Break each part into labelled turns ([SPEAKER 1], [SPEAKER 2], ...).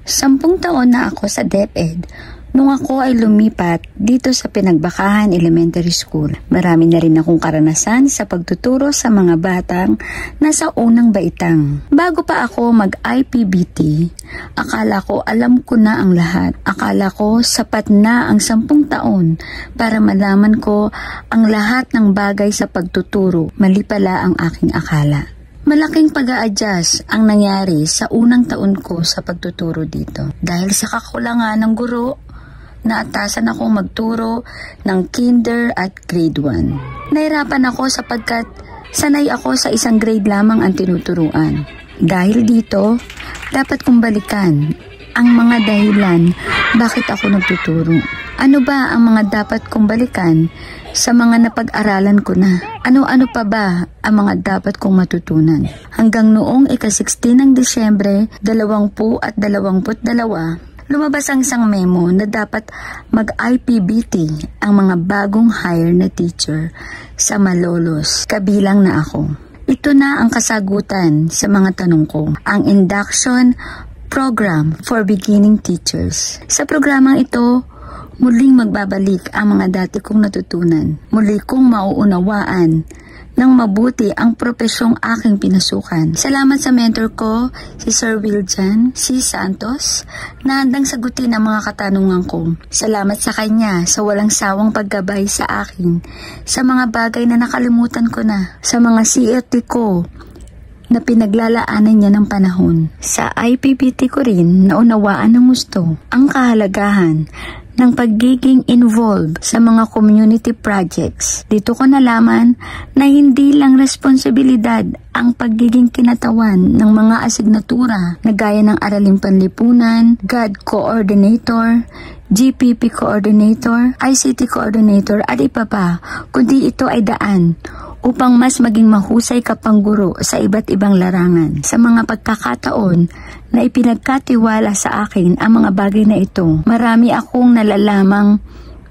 [SPEAKER 1] 10 taon na ako sa DepEd nung ako ay lumipat dito sa Pinagbakahan Elementary School. Marami na rin akong karanasan sa pagtuturo sa mga batang nasa unang baitang. Bago pa ako mag-IPBT, akala ko alam ko na ang lahat. Akala ko sapat na ang 10 taon para malaman ko ang lahat ng bagay sa pagtuturo. Mali pala ang aking akala. Malaking pag-a-adjust ang nangyari sa unang taon ko sa pagtuturo dito. Dahil sa kakulangan ng guro, naatasan akong magturo ng kinder at grade 1. Nahirapan ako sapagkat sanay ako sa isang grade lamang ang tinuturuan. Dahil dito, dapat kong balikan ang mga dahilan bakit ako nagtuturo. Ano ba ang mga dapat kong balikan sa mga napag-aralan ko na? Ano-ano pa ba ang mga dapat kong matutunan? Hanggang noong ika-16 ng Disyembre 2022, lumabas ang isang memo na dapat mag-IPBT ang mga bagong hire na teacher sa Malolos, kabilang na ako. Ito na ang kasagutan sa mga tanong ko, ang Induction Program for Beginning Teachers. Sa programang ito, muling magbabalik ang mga dati kong natutunan. Muli kong mauunawaan ng mabuti ang propesyong aking pinasukan. Salamat sa mentor ko, si Sir Wiljan C. Santos, na handang sagutin ang mga katanungan ko. Salamat sa kanya sa walang sawang paggabay sa akin sa mga bagay na nakalimutan ko na, sa mga CRT ko na pinaglalaanan niya ng panahon. Sa IPBT ko rin naunawaan ng gusto ang kahalagahan ng pagiging involved sa mga community projects. Dito ko nalaman na hindi lang responsibilidad ang pagiging kinatawan ng mga asignatura na gaya ng Araling Panlipunan, GAD Coordinator, GPP Coordinator, ICT Coordinator at iba pa, kundi ito ay daan upang mas maging mahusay ka pang guro sa iba't ibang larangan. Sa mga pagkakataon na ipinagkatiwala sa akin ang mga bagay na ito, marami akong nalalamang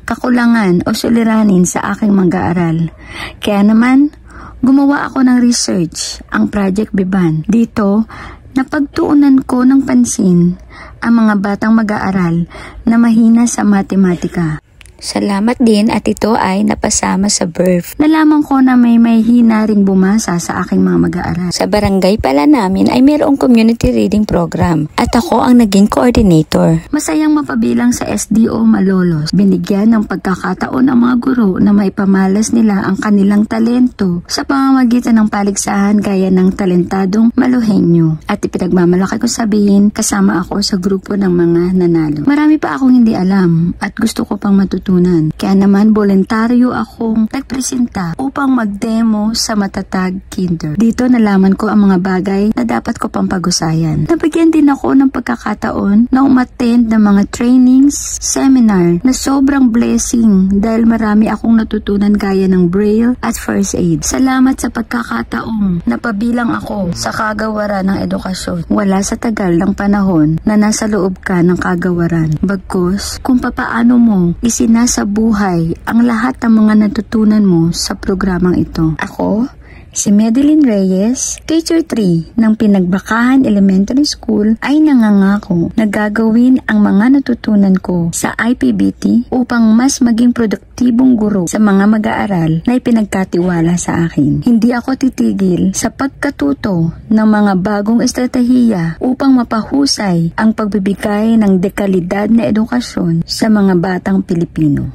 [SPEAKER 1] kakulangan o suliranin sa aking mag-aaral. Kaya naman, gumawa ako ng research, ang Project Biban. Dito, napagtuunan ko ng pansin ang mga batang mag-aaral na mahina sa matematika. Salamat din at ito ay napasama sa birth. Nalaman ko na may hina ring bumasa sa aking mga mag-aaral. Sa barangay pala namin ay mayroong community reading program at ako ang naging coordinator. Masayang mapabilang sa SDO Malolos. Binigyan ng pagkakataon ang mga guro na maipamalas nila ang kanilang talento sa pamamagitan ng paligsahan gaya ng talentadong Malohenyo. At ipinagmamalaki ko sabihin kasama ako sa grupo ng mga nanalo. Marami pa akong hindi alam at gusto ko pang matutunan. Kaya naman voluntaryo akong nagpresenta upang mag-demo sa matatag kinder. Dito nalaman ko ang mga bagay na dapat ko pang pag-usayan. Nabigyan din ako ng pagkakataon na umattend ng mga trainings, seminar na sobrang blessing dahil marami akong natutunan gaya ng Braille at First Aid. Salamat sa pagkakataong napabilang ako sa kagawaran ng edukasyon. Wala sa tagal ng panahon na nasa loob ka ng kagawaran. Bagkus, kung papaano mo sa buhay ang lahat ng mga natutunan mo sa programang ito. Ako, si Madeline Reyes, Teacher 3 ng Pinagbakahan Elementary School ay nangangako na gagawin ang mga natutunan ko sa IPBT upang mas maging produktibong guro sa mga mag-aaral na ipinagkatiwala sa akin. Hindi ako titigil sa pagkatuto ng mga bagong estratehiya upang mapahusay ang pagbibigay ng dekalidad na edukasyon sa mga batang Pilipino.